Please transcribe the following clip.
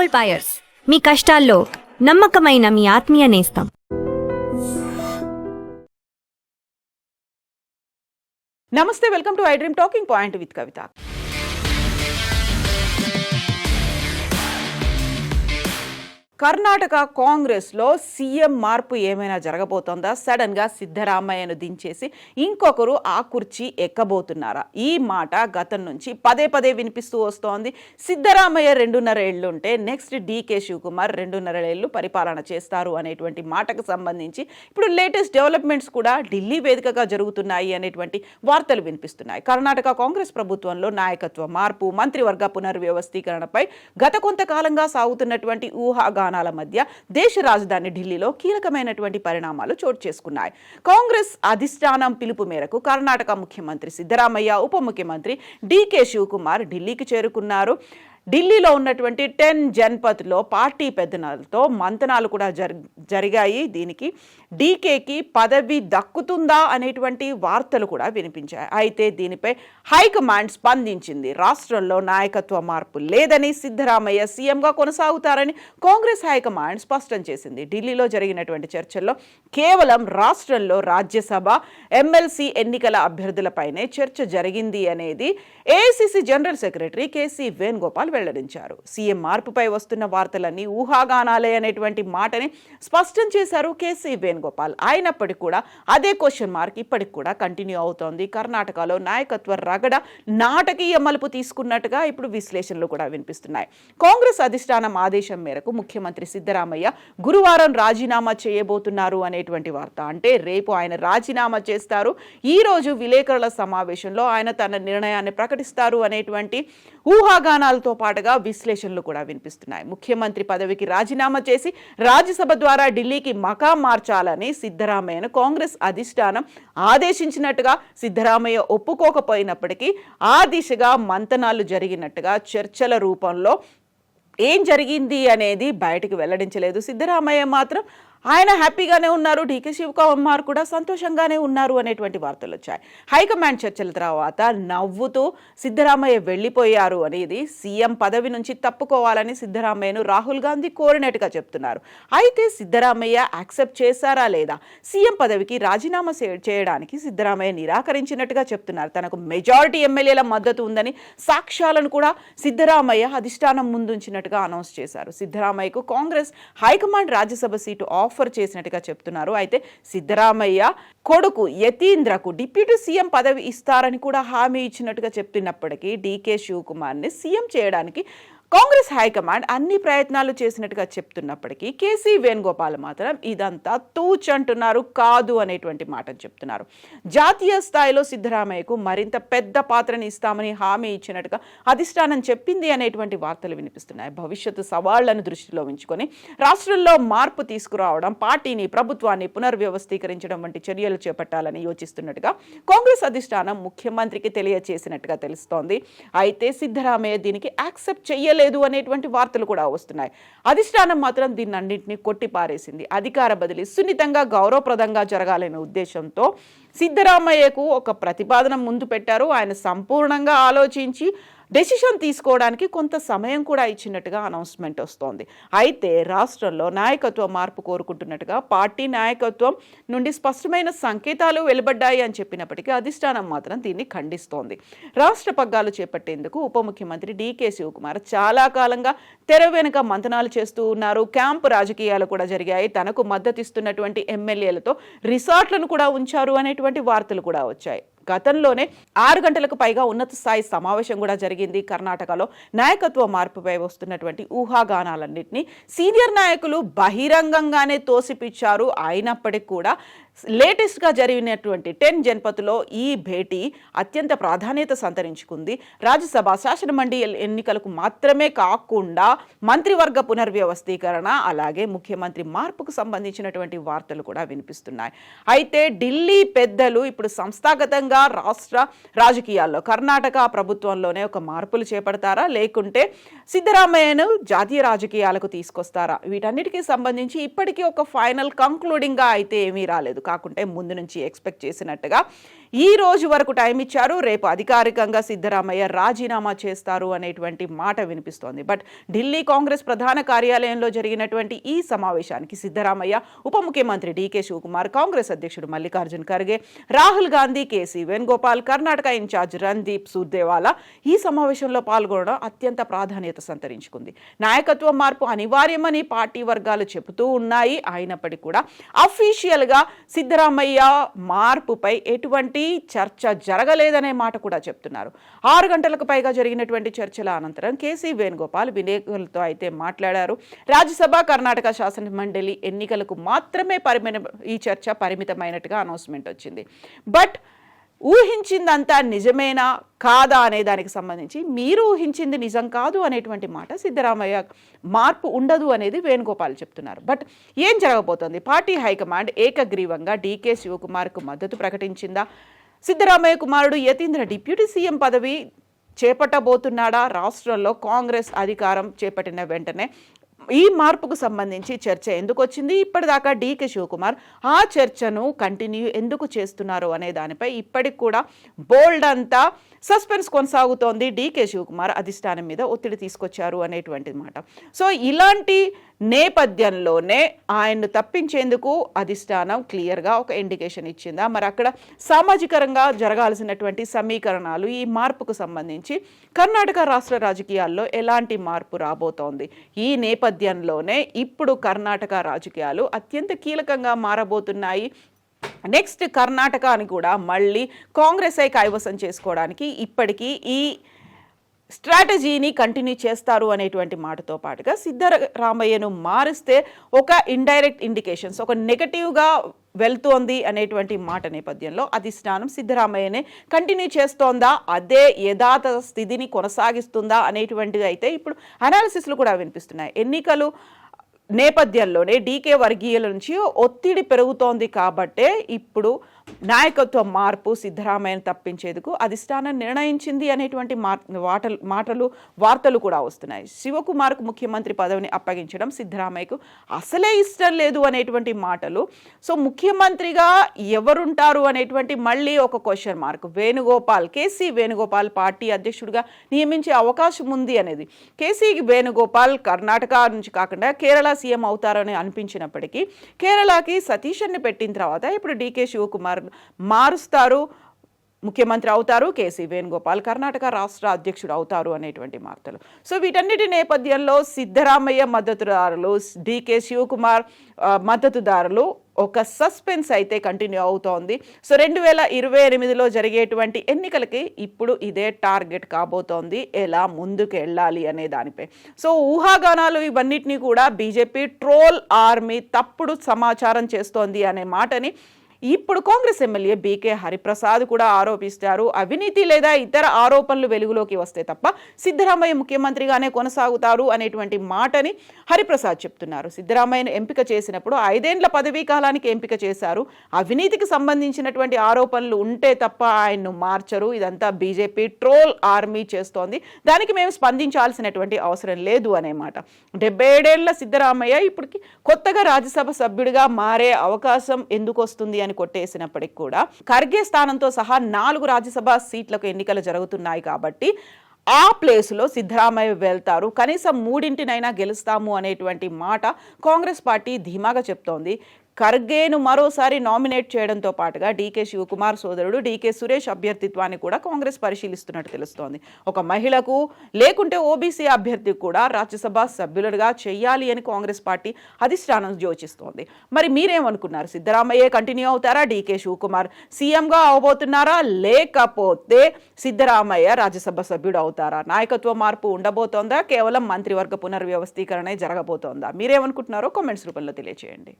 Gold buyers, మీ కష్టాల్లో నమ్మకమైన మీ ఆత్మీయ నేస్తం. నమస్తే, welcome to I dream talking point with Kavitha. Karnataka కాంగ్రెస్లో సీఎం మార్పు ఏమైనా జరగబోతోందా? సడన్గా సిద్ధరామయ్యను దించేసి ఇంకొకరు ఆ కుర్చీ ఎక్కబోతున్నారా? ఈ మాట గతం నుంచి పదే పదే వినిపిస్తూ వస్తోంది. సిద్ధరామయ్య 2.5 ఏళ్ళు ఉంటే నెక్స్ట్ డీకే శివకుమార్ 2.5 ఏళ్ళు పరిపాలన చేస్తారు అనేటువంటి మాటకు సంబంధించి ఇప్పుడు లేటెస్ట్ డెవలప్మెంట్స్ కూడా ఢిల్లీ వేదికగా జరుగుతున్నాయి అనేటువంటి వార్తలు వినిపిస్తున్నాయి. కర్ణాటక కాంగ్రెస్ ప్రభుత్వంలో నాయకత్వ మార్పు, మంత్రివర్గ పునర్వ్యవస్థీకరణపై గత కొంతకాలంగా సాగుతున్నటువంటి ఊహాగానాల మధ్య దేశ రాజధాని ఢిల్లీలో కీలకమైనటువంటి పరిణామాలు చోటు చేసుకున్నాయి. కాంగ్రెస్ అధిష్టానం పిలుపు మేరకు కర్ణాటక ముఖ్యమంత్రి సిద్ధరామయ్య, ఉప ముఖ్యమంత్రి డీకే శివకుమార్ ఢిల్లీకి చేరుకున్నారు. ఢిల్లీలో ఉన్నటువంటి 10 జన్పథ్లో పార్టీ పెద్దలతో మంతనాలు కూడా జరిగాయి. దీనికి డీకేకి పదవి దక్కుతుందా అనేటువంటి వార్తలు కూడా వినిపించాయి. అయితే దీనిపై హైకమాండ్ స్పందించింది. రాష్ట్రంలో నాయకత్వ మార్పు లేదని, సిద్ధరామయ్య సీఎంగా కొనసాగుతారని కాంగ్రెస్ హైకమాండ్ స్పష్టం చేసింది. ఢిల్లీలో జరిగినటువంటి చర్చల్లో కేవలం రాష్ట్రంలో రాజ్యసభ, ఎమ్మెల్సీ ఎన్నికల అభ్యర్థులపైనే చర్చ జరిగింది అనేది AICC general secretary KC Venugopal వెల్లడించారు. సీఎం మార్పుపై వస్తున్న వార్తలన్నీ ఊహాగానాలే అనేటువంటి మాటని స్పష్టం చేశారు కేసీ వేణుగోపాల్. అయినప్పటికీ కూడా అదే క్వశ్చన్ మార్క్ ఇప్పటికి కూడా కంటిన్యూ అవుతోంది. కర్ణాటకలో నాయకత్వ రగడ నాటకీయ మలుపు తీసుకున్నట్టుగా ఇప్పుడు విశ్లేషణలు కూడా వినిపిస్తున్నాయి. కాంగ్రెస్ అధిష్టానం ఆదేశం మేరకు ముఖ్యమంత్రి సిద్ధరామయ్య గురువారం రాజీనామా చేయబోతున్నారు అనేటువంటి వార్త. అంటే రేపు ఆయన రాజీనామా చేస్తారు. ఈ రోజు విలేకరుల సమావేశంలో ఆయన తన నిర్ణయాన్ని ప్రకటిస్తారు అనేటువంటి ఊహాగానాలతో పాటుగా విశ్లేషణలు కూడా వినిపిస్తున్నాయి. ముఖ్యమంత్రి పదవికి రాజీనామా చేసి రాజ్యసభ ద్వారా ఢిల్లీకి మకాం మార్చాలని సిద్ధరామయ్యను కాంగ్రెస్ అధిష్టానం ఆదేశించినట్టుగా సిద్ధరామయ్య ఒప్పుకోకపోయినప్పటికీ ఆ దిశగా మంతనాలు జరిగినట్టుగా చర్చల రూపంలో ఏం జరిగింది అనేది బయటకు వెల్లడించలేదు. సిద్ధరామయ్య మాత్రం ఆయన హ్యాపీగానే ఉన్నారు, డీకే శివకుమార్ కూడా సంతోషంగానే ఉన్నారు అనేటువంటి వార్తలు వచ్చాయి. హైకమాండ్ చర్చల తర్వాత నవ్వుతూ సిద్ధరామయ్య వెళ్ళిపోయారు అనేది సీఎం పదవి నుంచి తప్పుకోవాలని సిద్ధరామయ్యను రాహుల్ గాంధీ కోరినట్టుగా చెప్తున్నారు. అయితే సిద్ధరామయ్య యాక్సెప్ట్ చేశారా లేదా? సీఎం పదవికి రాజీనామా చేయడానికి సిద్ధరామయ్య నిరాకరించినట్టుగా చెప్తున్నారు. తనకు మెజారిటీ ఎమ్మెల్యేల మద్దతు ఉందని సాక్ష్యాలను కూడా సిద్ధరామయ్య అధిష్టానం ముందుంచినట్టుగా అనౌన్స్ చేశారు. సిద్ధరామయ్యకు Congress high command Rajya Sabha seat offer చేసినట్టుగా చెప్తున్నారు. అయితే సిద్ధరామయ్య కొడుకు యతీంద్రకు డిప్యూటీ సీఎం పదవి ఇస్తారని కూడా హామీ ఇచ్చినట్టుగా చెప్తున్నప్పటికీ డీకే శివకుమార్ని సీఎం చేయడానికి కాంగ్రెస్ హైకమాండ్ అన్ని ప్రయత్నాలు చేసినట్టుగా చెప్తున్నప్పటికీ కేసీ వేణుగోపాల్ మాత్రం ఇదంతా తూచ్ అంటున్నారు, కాదు అనేటువంటి మాటను చెప్తున్నారు. జాతీయ స్థాయిలో సిద్ధరామయ్యకు మరింత పెద్ద పాత్రని ఇస్తామని హామీ ఇచ్చినట్టుగా అధిష్టానం చెప్పింది అనేటువంటి వార్తలు వినిపిస్తున్నాయి. భవిష్యత్తు సవాళ్లను దృష్టిలో ఉంచుకొని రాష్ట్రంలో మార్పు తీసుకురావడం, పార్టీని, ప్రభుత్వాన్ని పునర్వ్యవస్థీకరించడం వంటి చర్యలు చేపట్టాలని యోచిస్తున్నట్టుగా కాంగ్రెస్ అధిష్టానం ముఖ్యమంత్రికి తెలియజేసినట్టుగా తెలుస్తోంది. అయితే సిద్ధరామయ్య దీనికి యాక్సెప్ట్ చేయలేదు అనేటువంటి వార్తలు కూడా వస్తున్నాయి. అధిష్టానం మాత్రం దీన్నన్నింటినీ కొట్టిపారేసింది. అధికార బదిలీ సున్నితంగా, గౌరవప్రదంగా జరగాలనే ఉద్దేశంతో సిద్ధరామయ్యకు ఒక ప్రతిపాదన ముందు పెట్టారు. ఆయన సంపూర్ణంగా ఆలోచించి డెసిషన్ తీసుకోవడానికి కొంత సమయం కూడా ఇచ్చినట్టుగా అనౌన్స్మెంట్ వస్తోంది. అయితే రాష్ట్రంలో నాయకత్వ మార్పు కోరుకుంటున్నట్టుగా పార్టీ నాయకత్వం నుండి స్పష్టమైన సంకేతాలు వెలువడ్డాయి అని చెప్పినప్పటికీ అధిష్టానం మాత్రం దీన్ని ఖండిస్తోంది. రాష్ట్ర పగ్గాలు చేపట్టేందుకు ఉప ముఖ్యమంత్రి డీకే శివకుమార్ చాలా కాలంగా తెర వెనుక మంతనాలు చేస్తూ ఉన్నారు. క్యాంపు రాజకీయాలు కూడా జరిగాయి. తనకు మద్దతిస్తున్నటువంటి ఎమ్మెల్యేలతో రిసార్ట్లను కూడా ఉంచారు అనేటువంటి వార్తలు కూడా వచ్చాయి. గతంలోనే 6 గంటలకు పైగా ఉన్నత స్థాయి సమావేశం కూడా జరిగింది. కర్ణాటకలో నాయకత్వ మార్పుపై వస్తున్నటువంటి ఊహాగానాలన్నింటినీ సీనియర్ నాయకులు బహిరంగంగానే తోసిపిచ్చారు. అయినప్పటికీ కూడా లేటెస్ట్గా జరిగినటువంటి 10 జన్పథ్లో ఈ భేటీ అత్యంత ప్రాధాన్యత సంతరించుకుంది. రాజ్యసభ, శాసనమండలి ఎన్నికలకు మాత్రమే కాకుండా మంత్రివర్గ పునర్వ్యవస్థీకరణ, అలాగే ముఖ్యమంత్రి మార్పుకు సంబంధించినటువంటి వార్తలు కూడా వినిపిస్తున్నాయి. అయితే ఢిల్లీ పెద్దలు ఇప్పుడు సంస్థాగతంగా రాష్ట్ర రాజకీయాల్లో కర్ణాటక ప్రభుత్వంలోనే ఒక మార్పులు చేపడతారా, లేకుంటే సిద్ధరామయ్యను జాతీయ రాజకీయాలకు తీసుకొస్తారా? వీటన్నిటికీ సంబంధించి ఇప్పటికీ ఒక ఫైనల్ కంక్లూడింగ్గా అయితే ఏమీ రాలేదు. కాకుంటే ముందు నుంచి ఎక్స్పెక్ట్ చేసినట్టుగా ఈ రోజు వరకు టైం ఇచ్చారు, రేపు అధికారికంగా సిద్ధరామయ్య రాజీనామా చేస్తారు అనేటువంటి మాట వినిపిస్తోంది. బట్ ఢిల్లీ కాంగ్రెస్ ప్రధాన కార్యాలయంలో జరిగినటువంటి ఈ సమావేశానికి సిద్ధరామయ్య, ఉప ముఖ్యమంత్రి డీకే శివకుమార్, కాంగ్రెస్ అధ్యక్షుడు మల్లికార్జున్ ఖర్గే, రాహుల్ గాంధీ, కేసీ వేణుగోపాల్, కర్ణాటక ఇన్ఛార్జ్ రణ్దీప్ సుర్జేవాలా ఈ సమావేశంలో పాల్గొనడం అత్యంత ప్రాధాన్యత సంతరించుకుంది. నాయకత్వ మార్పు అనివార్యమని పార్టీ వర్గాలు చెబుతూ ఉన్నాయి. అయినప్పటికీ కూడా అఫీషియల్గా సిద్ధరామయ్య మార్పుపై ఎటువంటి చర్చ జరగలేదనే మాట కూడా చెప్తున్నారు. 6 గంటలకు పైగా జరిగినటువంటి చర్చల అనంతరం కేసీ వేణుగోపాల్ విలేకరులతో అయితే మాట్లాడారు. రాజ్యసభ, కర్ణాటక శాసన మండలి ఎన్నికలకు మాత్రమే ఈ చర్చ పరిమితమైనట్టుగా అనౌన్స్మెంట్ వచ్చింది. బట్ ఊహించిందంతా నిజమేనా కాదా అనే దానికి సంబంధించి మీరు ఊహించింది నిజం కాదు అనేటువంటి మాట సిద్ధరామయ్య మార్పు ఉండదు అనేది వేణుగోపాల్ చెప్తున్నారు. బట్ ఏం జరగబోతోంది? పార్టీ హైకమాండ్ ఏకగ్రీవంగా డీకే శివకుమార్కు మద్దతు ప్రకటించిందా? సిద్ధరామయ్య కుమారుడు యతీంద్ర డిప్యూటీ సీఎం పదవి చేపట్టబోతున్నాడా? రాష్ట్రంలో కాంగ్రెస్ అధికారం చేపట్టిన వెంటనే ఈ మార్పుకు సంబంధించి చర్చ ఎందుకు వచ్చింది? ఇప్పటిదాకా డీకే శివకుమార్ ఆ చర్చను కంటిన్యూ ఎందుకు చేస్తున్నారు అనే దానిపై ఇప్పటికి కూడా బోల్డ్ అంతా సస్పెన్స్ కొనసాగుతోంది. డీకే శివకుమార్ అధిష్టానం మీద ఒత్తిడి తీసుకొచ్చారు అనేటువంటి మాట. సో ఇలాంటి నేపథ్యంలోనే ఆయన్ను తప్పించేందుకు అధిష్టానం క్లియర్గా ఒక ఇండికేషన్ ఇచ్చిందా? మరి అక్కడ సామాజికరంగా జరగాల్సినటువంటి సమీకరణాలు, ఈ మార్పుకు సంబంధించి కర్ణాటక రాష్ట్ర రాజకీయాల్లో ఎలాంటి మార్పు రాబోతోంది? ఈ నేపథ్యంలోనే ఇప్పుడు కర్ణాటక రాజకీయాలు అత్యంత కీలకంగా మారబోతున్నాయి. నెక్స్ట్ కర్ణాటక అని కూడా మళ్ళీ కాంగ్రెసే కైవసం చేసుకోవడానికి ఇప్పటికీ ఈ స్ట్రాటజీని కంటిన్యూ చేస్తారు అనేటువంటి మాటతో పాటుగా సిద్ధరామయ్యను మారిస్తే ఒక ఇండైరెక్ట్ ఇండికేషన్స్, ఒక నెగటివ్గా వెళ్తోంది అనేటువంటి మాట నేపథ్యంలో అధిష్టానం సిద్ధరామయ్యనే కంటిన్యూ చేస్తోందా, అదే యథాతథ స్థితిని కొనసాగిస్తుందా అనేటువంటిది అయితే ఇప్పుడు అనాలిసిస్లు కూడా వినిపిస్తున్నాయి. ఎన్నికలు నేపథ్యంలోనే డీకే వర్గీయుల నుంచి ఒత్తిడి పెరుగుతోంది కాబట్టే ఇప్పుడు నాయకత్వ మార్పు సిద్ధరామయ్యను తప్పించేందుకు అధిష్టానం నిర్ణయించింది అనేటువంటి వార్తలు కూడా వస్తున్నాయి. శివకుమార్కు ముఖ్యమంత్రి పదవిని అప్పగించడం సిద్ధరామయ్యకు అసలే ఇష్టం లేదు అనేటువంటి మాటలు. సో ముఖ్యమంత్రిగా ఎవరుంటారు అనేటువంటి మళ్ళీ ఒక question mark. KC Venugopal party అధ్యక్షుడిగా నియమించే అవకాశం ఉంది అనేది. కేసీ వేణుగోపాల్ కర్ణాటక నుంచి కాకుండా కేరళ సీఎం అవుతారని అనిపించినప్పటికీ కేరళకి సతీషన్ని పెట్టిన తర్వాత ఇప్పుడు డీకే శివకుమార్ మారుస్తారు, ముఖ్యమంత్రి అవుతారు, కేసీ వేణుగోపాల్ కర్ణాటక రాష్ట్ర అధ్యక్షుడు అవుతారు అనేటువంటి వార్తలు. సో వీటన్నిటి నేపథ్యంలో సిద్ధరామయ్య మద్దతుదారులు, డీకే శివకుమార్ మద్దతుదారులు ఒక సస్పెన్స్ అయితే కంటిన్యూ అవుతోంది. సో 2028లో జరిగేటువంటి ఎన్నికలకి ఇప్పుడు ఇదే టార్గెట్ కాబోతోంది, ఎలా ముందుకు వెళ్ళాలి అనే దానిపై. సో ఊహాగానాలు ఇవన్నిటినీ కూడా బీజేపీ ట్రోల్ ఆర్మీ తప్పుడు సమాచారం చేస్తోంది అనే మాటని ఇప్పుడు కాంగ్రెస్ ఎమ్మెల్యే బీకే హరిప్రసాద్ కూడా ఆరోపిస్తారు. అవినీతి లేదా ఇతర ఆరోపణలు వెలుగులోకి వస్తే తప్ప సిద్ధరామయ్య ముఖ్యమంత్రిగానే కొనసాగుతారు అనేటువంటి మాటని హరిప్రసాద్ చెప్తున్నారు. సిద్ధరామయ్యను ఎంపిక చేసినప్పుడు 5 ఏళ్ల పదవీ కాలానికి ఎంపిక చేశారు. అవినీతికి సంబంధించినటువంటి ఆరోపణలు ఉంటే తప్ప ఆయన్ను మార్చరు. ఇదంతా బీజేపీ ట్రోల్ ఆర్మీ చేస్తోంది, దానికి మేము స్పందించాల్సినటువంటి అవసరం లేదు అనే మాట. 77 ఏళ్ల సిద్ధరామయ్య ఇప్పటికి కొత్తగా రాజ్యసభ సభ్యుడిగా మారే అవకాశం ఎందుకు వస్తుంది అని కొట్టేసినప్పటికి కూడా ఖర్గే స్థానంతో సహా 4 రాజ్యసభ సీట్లకు ఎన్నికలు జరుగుతున్నాయి కాబట్టి ఆ ప్లేసులో సిద్ధరామయ్య వెళ్తారు, కనీసం 3 గెలుస్తాము అనేటువంటి మాట కాంగ్రెస్ పార్టీ ధీమాగా చెప్తోంది. ఖర్గేను మరోసారి నామినేట్ చేయడంతో పాటుగా డీకే శివకుమార్ సోదరుడు డీకే సురేష్ అభ్యర్థిత్వాన్ని కూడా కాంగ్రెస్ పరిశీలిస్తున్నట్టు తెలుస్తోంది. ఒక మహిళకు లేకుంటే ఓబీసీ అభ్యర్థికి కూడా రాజ్యసభ సభ్యులుగా చేయాలి అని కాంగ్రెస్ పార్టీ అధిష్టానం యోచిస్తోంది. మరి మీరేమనుకున్నారు? సిద్ధరామయ్యే కంటిన్యూ అవుతారా? డీకే శివకుమార్ సీఎంగా అవబోతున్నారా? లేకపోతే సిద్ధరామయ్య రాజ్యసభ సభ్యుడు అవుతారా? నాయకత్వ మార్పు ఉండబోతోందా? కేవలం మంత్రివర్గ పునర్వ్యవస్థీకరణే జరగబోతోందా? మీరేమనుకుంటున్నారో కామెంట్స్ రూపంలో తెలియజేయండి.